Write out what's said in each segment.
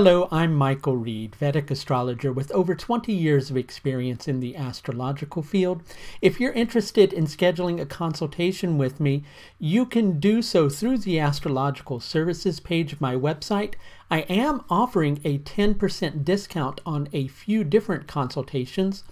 Hello, I'm Michael Reed, Vedic astrologer with over 20 years of experience in the astrological field. If you're interested in scheduling a consultation with me, you can do so through the astrological services page of my website. I am offering a 10% discount on a few different consultations,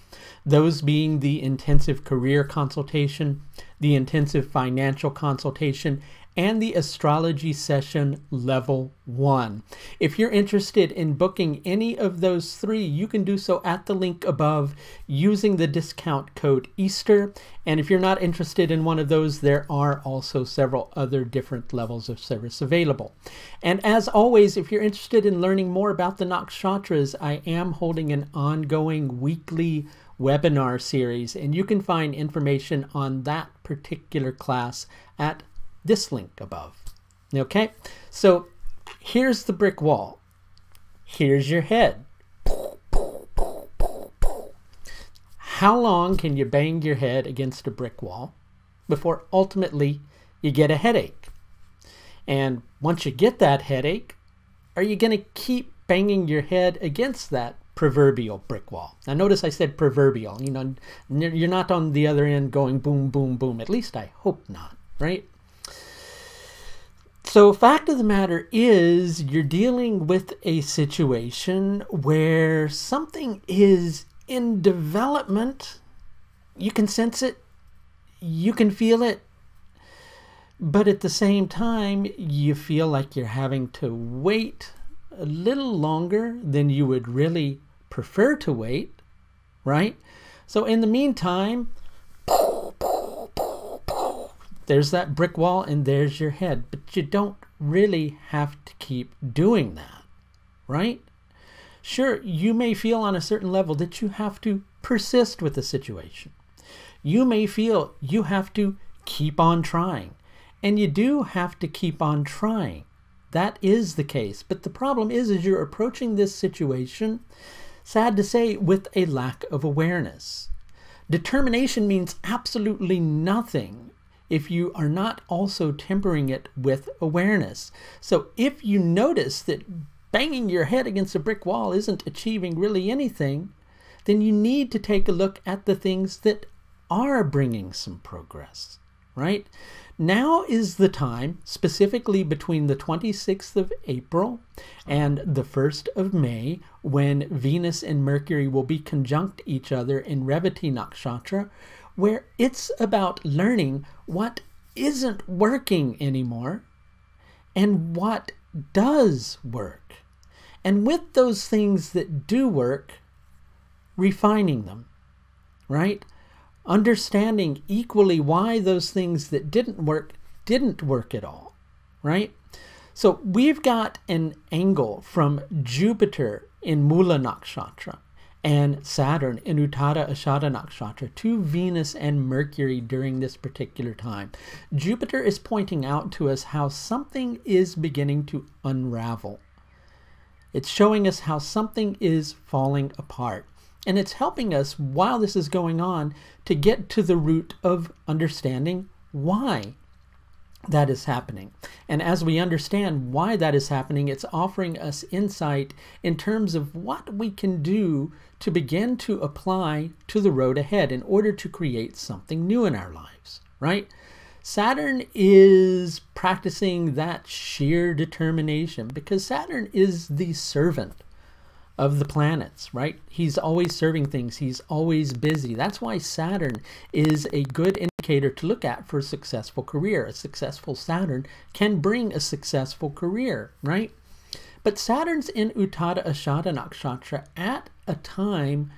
those being the intensive career consultation, the intensive financial consultation, and the astrology session level 1. If you're interested in booking any of those three, you can do so at the link above using the discount code Easter. And if you're not interested in one of those, there are also several other different levels of service available. And as always, if you're interested in learning more about the Nakshatras, I am holding an ongoing weekly webinar series, and you can find information on that particular class at this link above. Okay, so here's the brick wall. Here's your head. How long can you bang your head against a brick wall before ultimately you get a headache? And once you get that headache, are you going to keep banging your head against that proverbial brick wall? Now notice I said proverbial. You know, you're not on the other end going boom, boom, boom. At least I hope not, right? So fact of the matter is you're dealing with a situation where something is in development. You can sense it, you can feel it, but at the same time, you feel like you're having to wait a little longer than you would really prefer to wait, right? So in the meantime, there's that brick wall and there's your head, but you don't really have to keep doing that, right? Sure, you may feel on a certain level that you have to persist with the situation. You may feel you have to keep on trying, and you do have to keep on trying. That is the case, but the problem is you're approaching this situation, sad to say, with a lack of awareness. Determination means absolutely nothing if you are not also tempering it with awareness. So if you notice that banging your head against a brick wall isn't achieving really anything, then you need to take a look at the things that are bringing some progress, right? Now is the time, specifically between the 26th of April and the 1st of May, when Venus and Mercury will be conjunct each other in Revati Nakshatra, where it's about learning what isn't working anymore and what does work. And with those things that do work, refining them, right? Understanding equally why those things that didn't work at all, right? So we've got an angle from Jupiter in Mula Nakshatra and Saturn in Uttada Ashada Nakshatra to Venus and Mercury during this particular time. Jupiter is pointing out to us how something is beginning to unravel. It's showing us how something is falling apart. And it's helping us, while this is going on, to get to the root of understanding why that is happening. And as we understand why that is happening, it's offering us insight in terms of what we can do to begin to apply to the road ahead in order to create something new in our lives, right? Saturn is practicing that sheer determination because Saturn is the servant of the planets, right? He's always serving things. He's always busy. That's why Saturn is a good indicator to look at for a successful career. A successful Saturn can bring a successful career, right? But Saturn's in Uttada Ashada Nakshatra at a time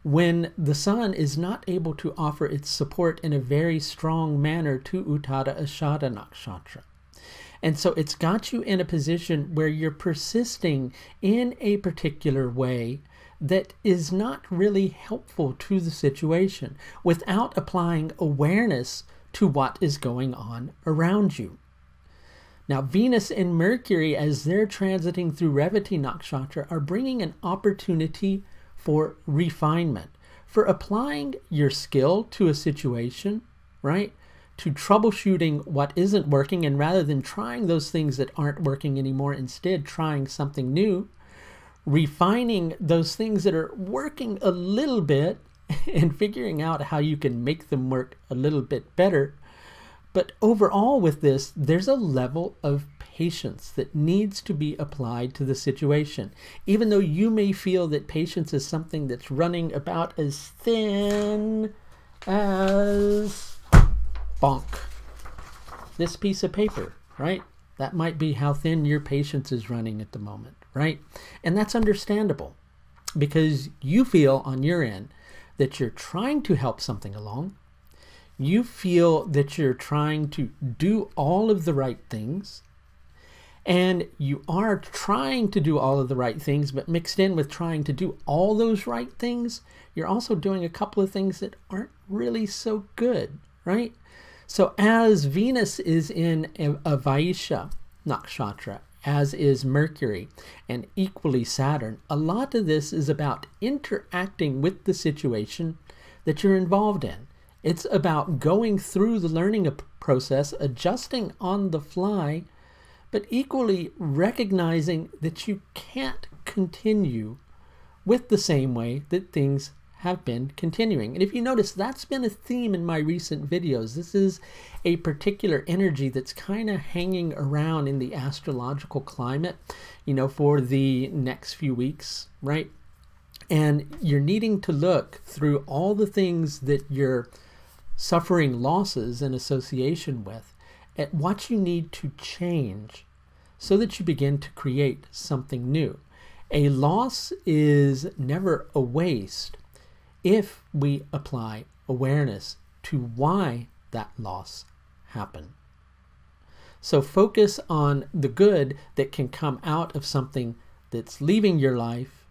when the sun is not able to offer its support in a very strong manner to Uttada Ashada Nakshatra. And so it's got you in a position where you're persisting in a particular way that is not really helpful to the situation without applying awareness to what is going on around you. Now, Venus and Mercury, as they're transiting through Revati Nakshatra, are bringing an opportunity for refinement, for applying your skill to a situation, right? To troubleshooting what isn't working, and rather than trying those things that aren't working anymore, instead trying something new, refining those things that are working a little bit and figuring out how you can make them work a little bit better. But overall with this, there's a level of patience that needs to be applied to the situation. Even though you may feel that patience is something that's running about as thin as bonk, this piece of paper, right? That might be how thin your patience is running at the moment, right? And that's understandable because you feel on your end that you're trying to help something along. You feel that you're trying to do all of the right things, and you are trying to do all of the right things, but mixed in with trying to do all those right things, you're also doing a couple of things that aren't really so good, right? So as Venus is in a Vaishya Nakshatra, as is Mercury, and equally Saturn, a lot of this is about interacting with the situation that you're involved in. It's about going through the learning process, adjusting on the fly, but equally recognizing that you can't continue with the same way that things have been continuing. And if you notice, that's been a theme in my recent videos. This is a particular energy that's kind of hanging around in the astrological climate, you know, for the next few weeks, right? And you're needing to look through all the things that you're suffering losses in association with at what you need to change so that you begin to create something new. A loss is never a waste if we apply awareness to why that loss happened. So focus on the good that can come out of something that's leaving your life,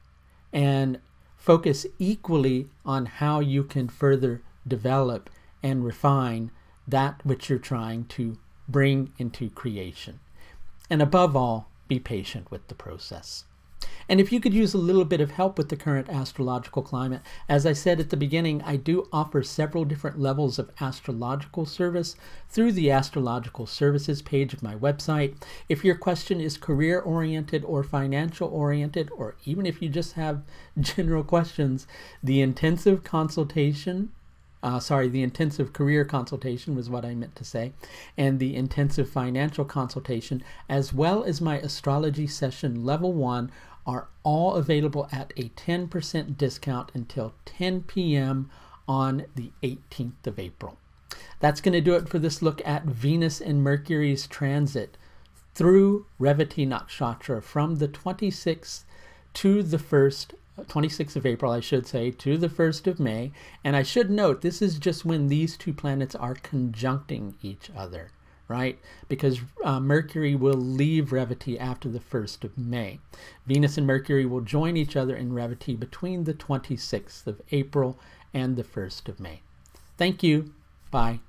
and focus equally on how you can further develop and refine that which you're trying to bring into creation. And above all, be patient with the process. And if you could use a little bit of help with the current astrological climate, as I said at the beginning, I do offer several different levels of astrological service through the astrological services page of my website. If your question is career-oriented or financial-oriented, or even if you just have general questions, the intensive consultation, the intensive career consultation was what I meant to say, and the intensive financial consultation, as well as my astrology session level 1, are all available at a 10% discount until 10 p.m. on the 18th of April. That's going to do it for this look at Venus and Mercury's transit through Revati Nakshatra from the 26th to the 26th of April, I should say, to the 1st of May. And I should note, this is just when these two planets are conjuncting each other, right? Because Mercury will leave Revati after the 1st of May. Venus and Mercury will join each other in Revati between the 26th of April and the 1st of May. Thank you. Bye.